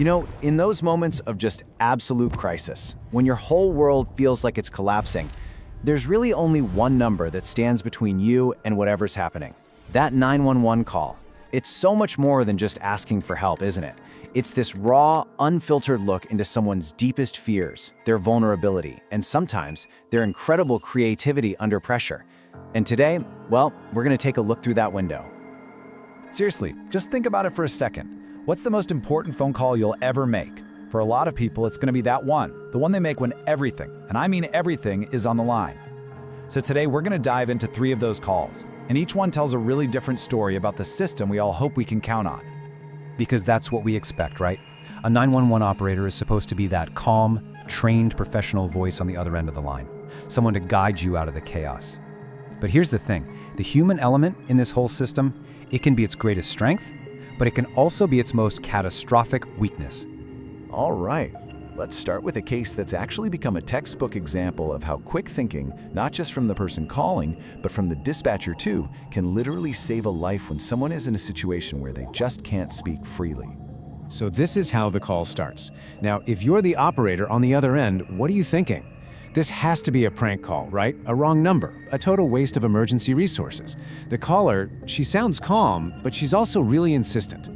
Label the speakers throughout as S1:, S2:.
S1: You know, in those moments of just absolute crisis, when your whole world feels like it's collapsing, there's really only one number that stands between you and whatever's happening. That 911 call. It's so much more than just asking for help, isn't it? It's this raw, unfiltered look into someone's deepest fears, their vulnerability, and sometimes their incredible creativity under pressure. And today, well, we're going to take a look through that window.
S2: Seriously, just think about it for a second. What's the most important phone call you'll ever make? For a lot of people, it's going to be that one, the one they make when everything, and I mean everything, is on the line. So today we're going to dive into 3 of those calls, and each one tells a really different story about the system we all hope we can count on.
S3: Because that's what we expect, right? A 911 operator is supposed to be that calm, trained professional voice on the other end of the line, someone to guide you out of the chaos. But here's the thing, the human element in this whole system, it can be its greatest strength, but it can also be its most catastrophic weakness.
S4: All right, let's start with a case that's actually become a textbook example of how quick thinking, not just from the person calling, but from the dispatcher too, can literally save a life when someone is in a situation where they just can't speak freely.
S5: So this is how the call starts. Now, if you're the operator on the other end, what are you thinking? This has to be a prank call, right? A wrong number, a total waste of emergency resources. The caller, she sounds calm, but she's also really insistent.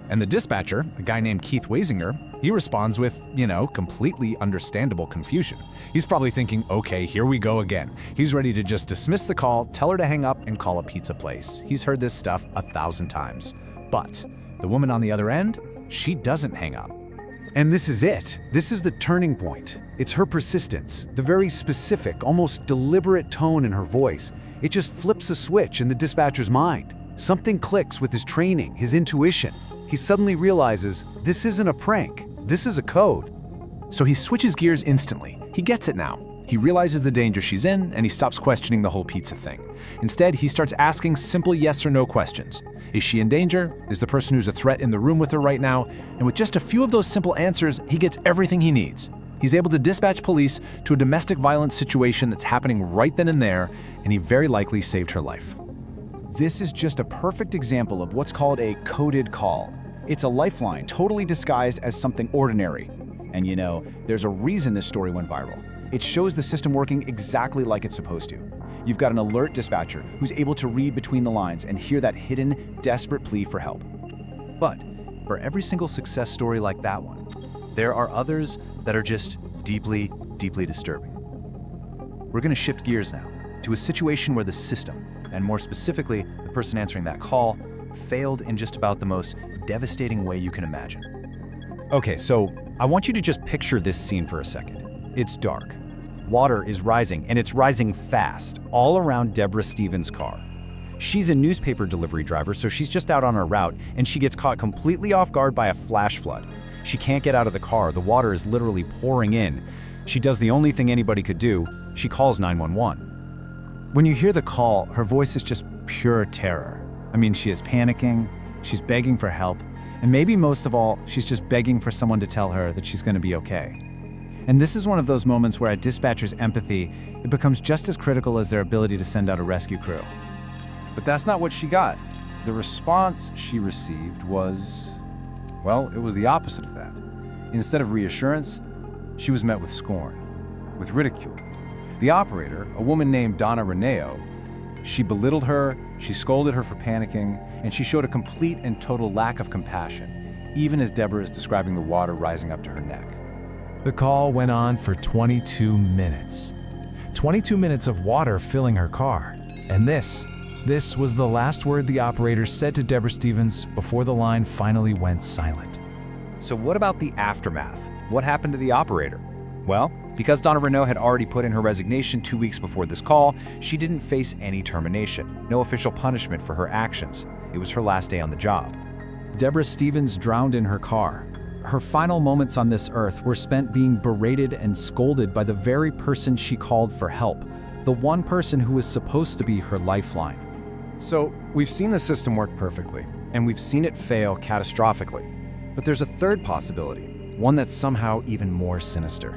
S2: And the dispatcher, a guy named Keith Wasinger, he responds with, completely understandable confusion. He's probably thinking, okay, here we go again. He's ready to just dismiss the call, tell her to hang up, and call a pizza place. He's heard this stuff 1,000 times. But the woman on the other end, she doesn't hang up.
S5: And this is it. This is the turning point. It's her persistence, the very specific, almost deliberate tone in her voice. It just flips a switch in the dispatcher's mind. Something clicks with his training, his intuition. He suddenly realizes, this isn't a prank, this is a code.
S3: So he switches gears instantly. He gets it now. He realizes the danger she's in, and he stops questioning the whole pizza thing. Instead, he starts asking simple yes or no questions. Is she in danger? Is the person who's a threat in the room with her right now? And with just a few of those simple answers, he gets everything he needs. He's able to dispatch police to a domestic violence situation that's happening right then and there, and he very likely saved her life.
S2: This is just a perfect example of what's called a coded call. It's a lifeline totally disguised as something ordinary. And there's a reason this story went viral. It shows the system working exactly like it's supposed to. You've got an alert dispatcher who's able to read between the lines and hear that hidden, desperate plea for help.
S3: But for every single success story like that one, there are others that are just deeply, deeply disturbing. We're going to shift gears now to a situation where the system, and more specifically, the person answering that call, failed in just about the most devastating way you can imagine.
S2: Okay, so I want you to just picture this scene for a second. It's dark. Water is rising, and it's rising fast, all around Deborah Stevens' car. She's a newspaper delivery driver, so she's just out on her route, and she gets caught completely off guard by a flash flood. She can't get out of the car. The water is literally pouring in. She does the only thing anybody could do. She calls 911. When you hear the call, her voice is just pure terror. I mean, she is panicking, she's begging for help, and maybe most of all, she's just begging for someone to tell her that she's going to be okay. And this is one of those moments where a dispatcher's empathy, it becomes just as critical as their ability to send out a rescue crew.
S6: But that's not what she got. The response she received was, well, it was the opposite of that. Instead of reassurance, she was met with scorn, with ridicule. The operator, a woman named Donna Reneo, she belittled her, she scolded her for panicking, and she showed a complete and total lack of compassion, even as Deborah is describing the water rising up to her neck.
S5: The call went on for 22 minutes. 22 minutes of water filling her car. And this was the last word the operator said to Deborah Stevens before the line finally went silent.
S2: So what about the aftermath? What happened to the operator? Well, because Donna Renault had already put in her resignation 2 weeks before this call, she didn't face any termination, no official punishment for her actions. It was her last day on the job. Deborah Stevens drowned in her car. Her final moments on this earth were spent being berated and scolded by the very person she called for help, the one person who was supposed to be her lifeline.
S6: So, we've seen the system work perfectly, and we've seen it fail catastrophically. But there's a third possibility, one that's somehow even more sinister.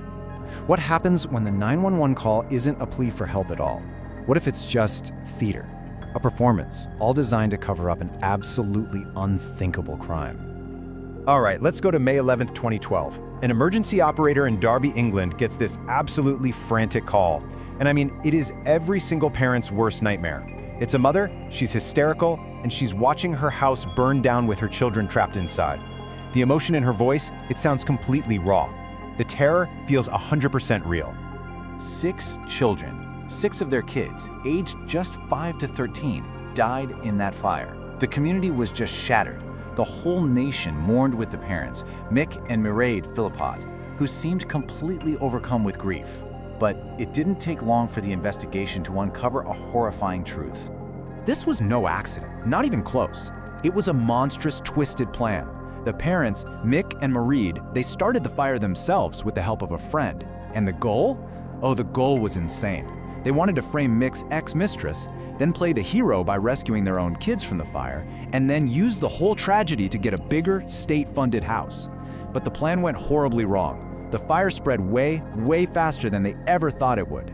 S6: What happens when the 911 call isn't a plea for help at all? What if it's just theater, a performance, all designed to cover up an absolutely unthinkable crime?
S2: All right, let's go to May 11th, 2012. An emergency operator in Derby, England gets this absolutely frantic call. And I mean, it is every single parent's worst nightmare. It's a mother, she's hysterical, and she's watching her house burn down with her children trapped inside. The emotion in her voice, it sounds completely raw. The terror feels 100% real.
S7: 6 children, 6 of their kids, aged just 5 to 13, died in that fire. The community was just shattered. The whole nation mourned with the parents, Mick and Mairead Philpott, who seemed completely overcome with grief. But it didn't take long for the investigation to uncover a horrifying truth.
S2: This was no accident, not even close. It was a monstrous, twisted plan. The parents, Mick and Mairead, they started the fire themselves with the help of a friend. And the goal? Oh, the goal was insane. They wanted to frame Mick's ex-mistress, then play the hero by rescuing their own kids from the fire, and then use the whole tragedy to get a bigger, state-funded house. But the plan went horribly wrong. The fire spread way, way faster than they ever thought it would.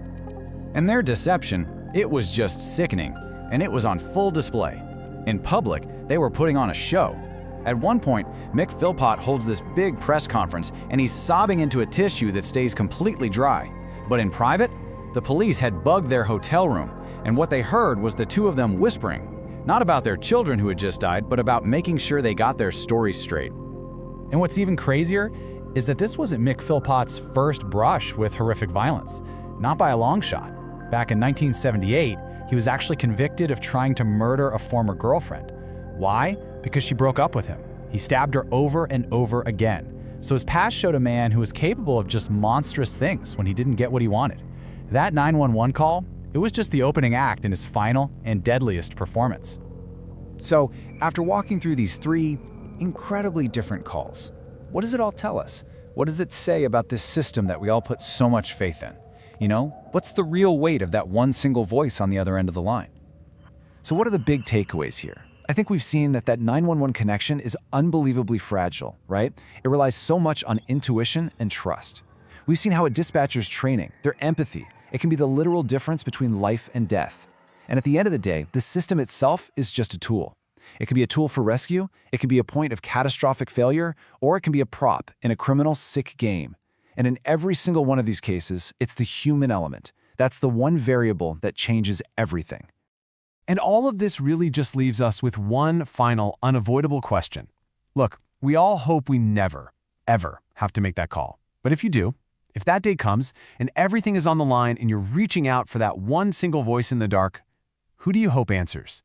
S2: And their deception, it was just sickening, and it was on full display. In public, they were putting on a show. At one point, Mick Philpott holds this big press conference, and he's sobbing into a tissue that stays completely dry. But in private, the police had bugged their hotel room, and what they heard was the two of them whispering, not about their children who had just died, but about making sure they got their stories straight. And what's even crazier is that this wasn't Mick Philpott's first brush with horrific violence, not by a long shot. Back in 1978, he was actually convicted of trying to murder a former girlfriend. Why? Because she broke up with him. He stabbed her over and over again. So his past showed a man who was capable of just monstrous things when he didn't get what he wanted. That 911 call, it was just the opening act in his final and deadliest performance. So, after walking through these 3 incredibly different calls, what does it all tell us? What does it say about this system that we all put so much faith in? You know, what's the real weight of that one single voice on the other end of the line? So what are the big takeaways here? I think we've seen that 911 connection is unbelievably fragile, right? It relies so much on intuition and trust. We've seen how a dispatcher's training, their empathy, it can be the literal difference between life and death. And at the end of the day, the system itself is just a tool. It can be a tool for rescue, it can be a point of catastrophic failure, or it can be a prop in a criminal's sick game. And in every single one of these cases, it's the human element. That's the one variable that changes everything. And all of this really just leaves us with one final, unavoidable question. Look, we all hope we never, ever have to make that call. But if you do, if that day comes and everything is on the line and you're reaching out for that one single voice in the dark, who do you hope answers?